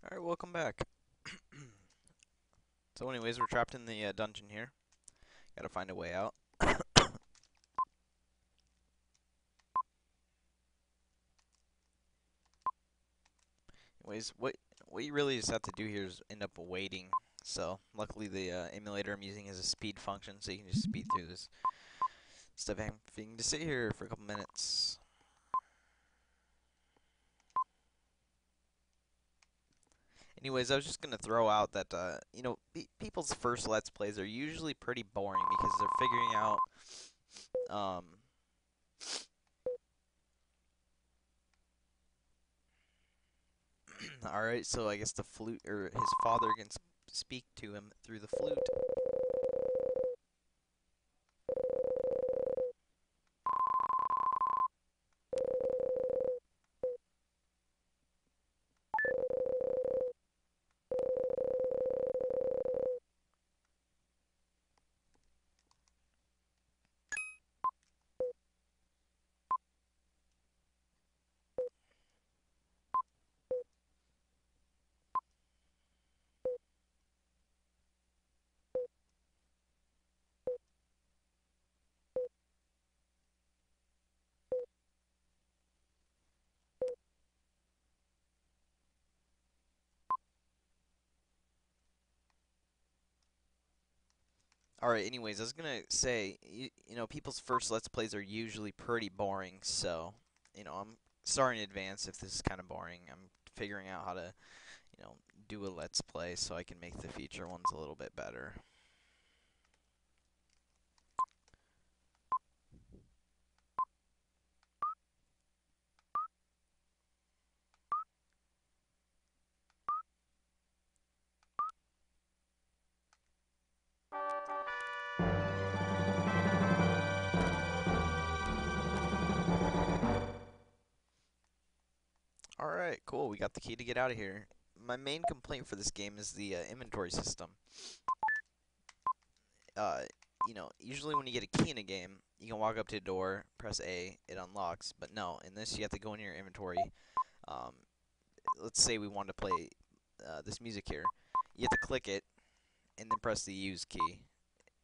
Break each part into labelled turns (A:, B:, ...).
A: Alright, welcome back. So anyways, we're trapped in the dungeon here. Gotta find a way out. Anyways, what you really just have to do here is end up waiting. So, luckily the emulator I'm using has a speed function, so you can just speed through this stuff. If you can just sit here for a couple minutes. Anyways, I was just gonna throw out that, people's first Let's Plays are usually pretty boring because they're figuring out, um, Alright, so I guess the flute, or his father can speak to him through the flute. Alright, anyways, I was gonna say, people's first Let's Plays are usually pretty boring, so, I'm sorry in advance if this is kind of boring. I'm figuring out how to, do a Let's Play so I can make the future ones a little bit better. Alright, cool, we got the key to get out of here. My main complaint for this game is the inventory system. Usually when you get a key in a game, you can walk up to a door, press A, it unlocks. But no, in this you have to go into your inventory. Um, let's say we want to play this music here. You have to click it, and then press the use key.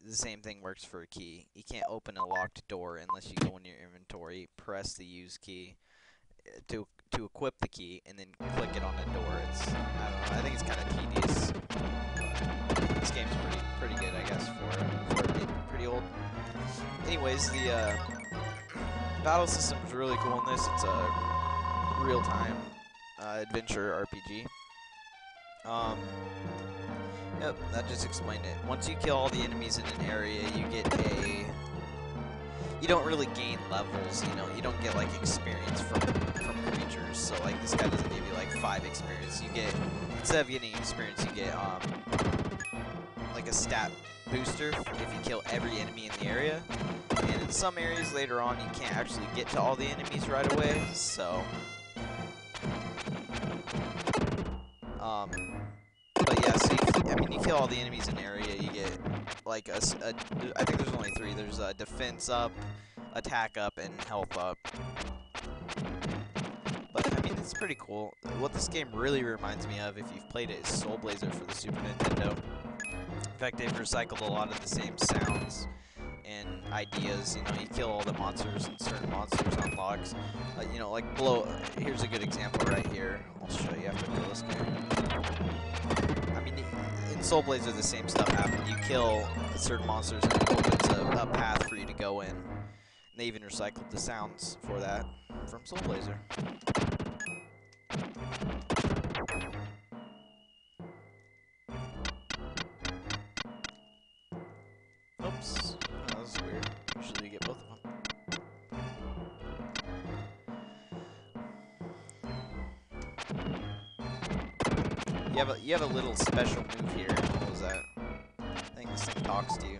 A: The same thing works for a key. You can't open a locked door unless you go in your inventory, press the use key to equip the key, and then click it on the door. I don't know, I think it's kind of tedious. This game's pretty good, I guess, for it being pretty old. Anyways, the battle system is really cool in this. It's a real-time adventure RPG. Yep, that just explained it. Once you kill all the enemies in an area, you get you don't really gain levels, you don't get, like, experience from creatures. So, like, this guy doesn't give you, like, 5 experience. You get, instead of getting experience, you get, like a stat booster if you kill every enemy in the area. And in some areas later on, you can't actually get to all the enemies right away, so... But yeah, so you kill all the enemies in the area, you get, like, I think there's only 3. There's a defense up, attack up, and health up. But, I mean, it's pretty cool. What this game really reminds me of, if you've played it, is Soul Blazer for the Super Nintendo. In fact, they've recycled a lot of the same sounds and ideas. You kill all the monsters, and certain monsters unlocks. Like here's a good example right here. I'll show you after I kill this guy. I mean, in Soul Blazer, the same stuff happened. You kill certain monsters, and it opens a path for you to go in. And they even recycled the sounds for that from Soul Blazer. Oops. Oh, that was weird. Usually you get both of them. You have a little special move here. What was that? I think this thing talks to you.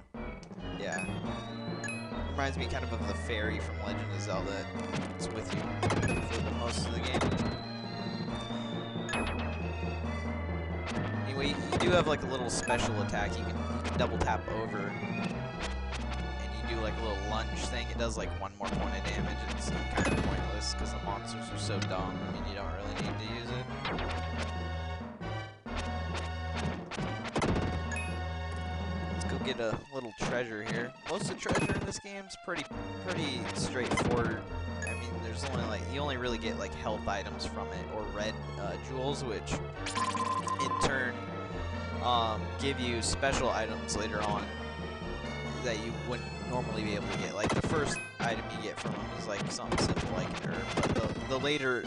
A: Yeah. Reminds me kind of the fairy from Legend of Zelda. It's with you for the most of the game. Anyway, you do have like a little special attack. You can double tap over, and you do like a little lunge thing. It does like 1 more point of damage. It's kind of pointless because the monsters are so dumb. I mean, you don't really need to use it. get a little treasure here. Most of the treasure in this game is pretty straightforward. I mean, there's only like you only really get like health items from it or red jewels, which in turn give you special items later on that you wouldn't normally be able to get. Like the first item you get from them is like something simple like an herb, but the later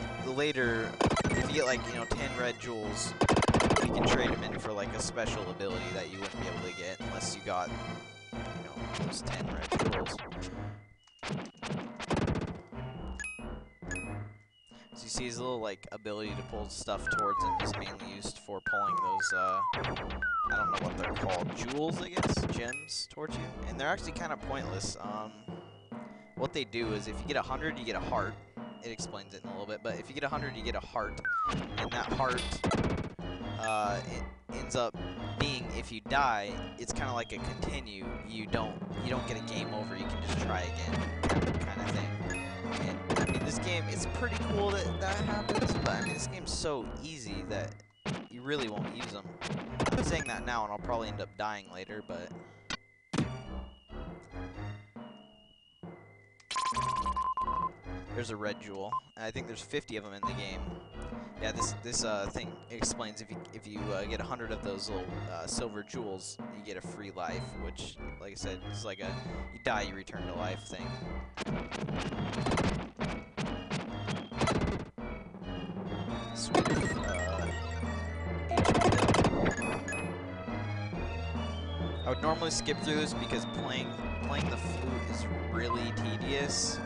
A: if you get like 10 red jewels, you can trade them in for like a special ability that you wouldn't be able to get unless you got those 10 red jewels. So you see his little like ability to pull stuff towards him is mainly used for pulling those I don't know what they're called, jewels, I guess, gems towards you, and they're actually kind of pointless. What they do is if you get 100, you get a heart. It explains it in a little bit, but if you get 100, you get a heart, and that heart it ends up being, if you die, it's kind of like a continue. You don't get a game over. You can just try again, kind of thing. And I mean, this game, it's pretty cool that that happens, but I mean, this game's so easy that you really won't use them. I'm saying that now, and I'll probably end up dying later, but there's a red jewel. I think there's 50 of them in the game. Yeah, this thing explains if you get 100 of those little silver jewels, you get a free life, which, like I said, is like a you die, you return to life thing. Sweet. I would normally skip through this because playing the flute is really tedious,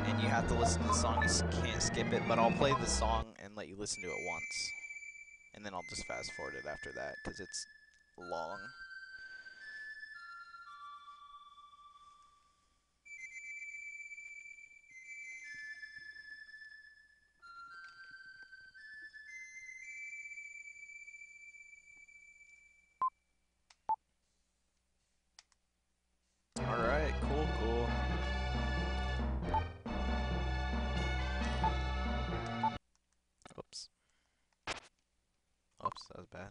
A: and you have to listen to the song. You can't skip it, but I'll play the song and let you listen to it once, and then I'll just fast forward it after that because it's long. Alright, cool. Oops. Oops, that was bad.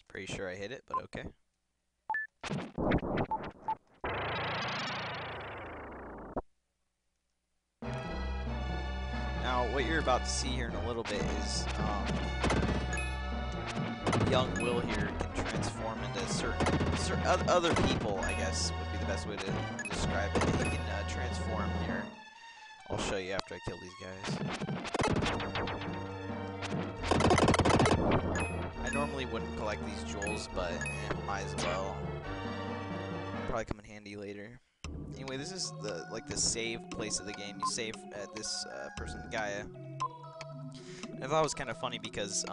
A: Pretty sure I hit it, but okay. Now, what you're about to see here in a little bit is young Will here can transform into certain other people, I guess, would be the best way to describe it. He can transform here. I'll show you after I kill these guys. I normally wouldn't collect these jewels, but might as well. Probably come in handy later. Anyway, this is the save place of the game. You save at this person, Gaia. And I thought it was kind of funny because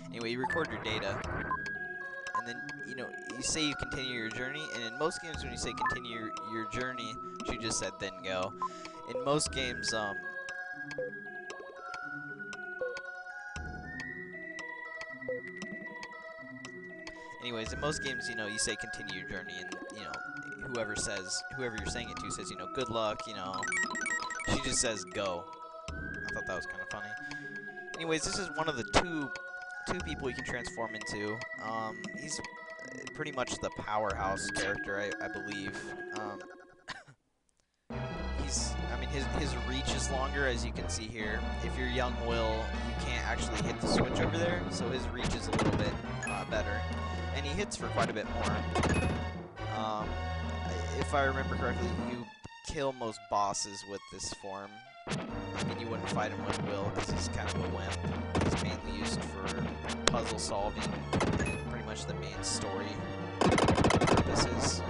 A: anyway, you record your data, and then you say you continue your journey. And in most games, when you say continue your journey, she just said then go. In most games, anyways, in most games, you say continue your journey, and whoever you're saying it to says, good luck, she just says go. I thought that was kind of funny. Anyways, this is one of the two people you can transform into. He's pretty much the powerhouse character, I believe. His reach is longer, as you can see here. If you're young Will, you can't actually hit the switch over there, so his reach is a little bit better. And he hits for quite a bit more. If I remember correctly, you kill most bosses with this form. I mean, you wouldn't fight him with Will because he's kind of a wimp. He's mainly used for puzzle solving and pretty much the main story purposes.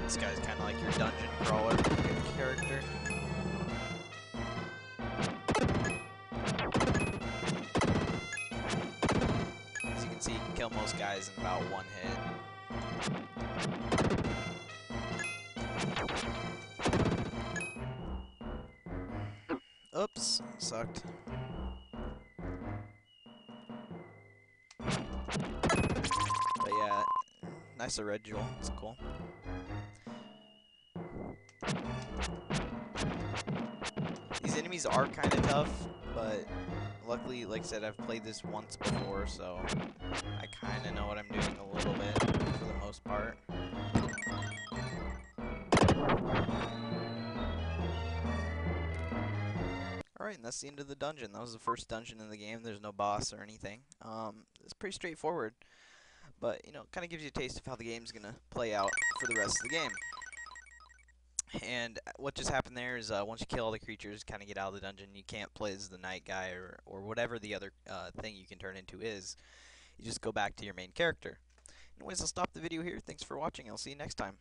A: This guy's kind of like your dungeon crawler character. As you can see, you can kill most guys in about one hit. Oops, sucked. But yeah, nice red jewel. It's cool. These enemies are kind of tough, but luckily, like I said, I've played this once before, so I kind of know what I'm doing a little bit for the most part. Alright, and that's the end of the dungeon. That was the first dungeon in the game. There's no boss or anything. It's pretty straightforward, but, you know, kind of gives you a taste of how the game's going to play out for the rest of the game. And what just happened there is once you kill all the creatures, kind of get out of the dungeon, you can't play as the night guy or whatever the other thing you can turn into is. You just go back to your main character. Anyways, I'll stop the video here. Thanks for watching. I'll see you next time.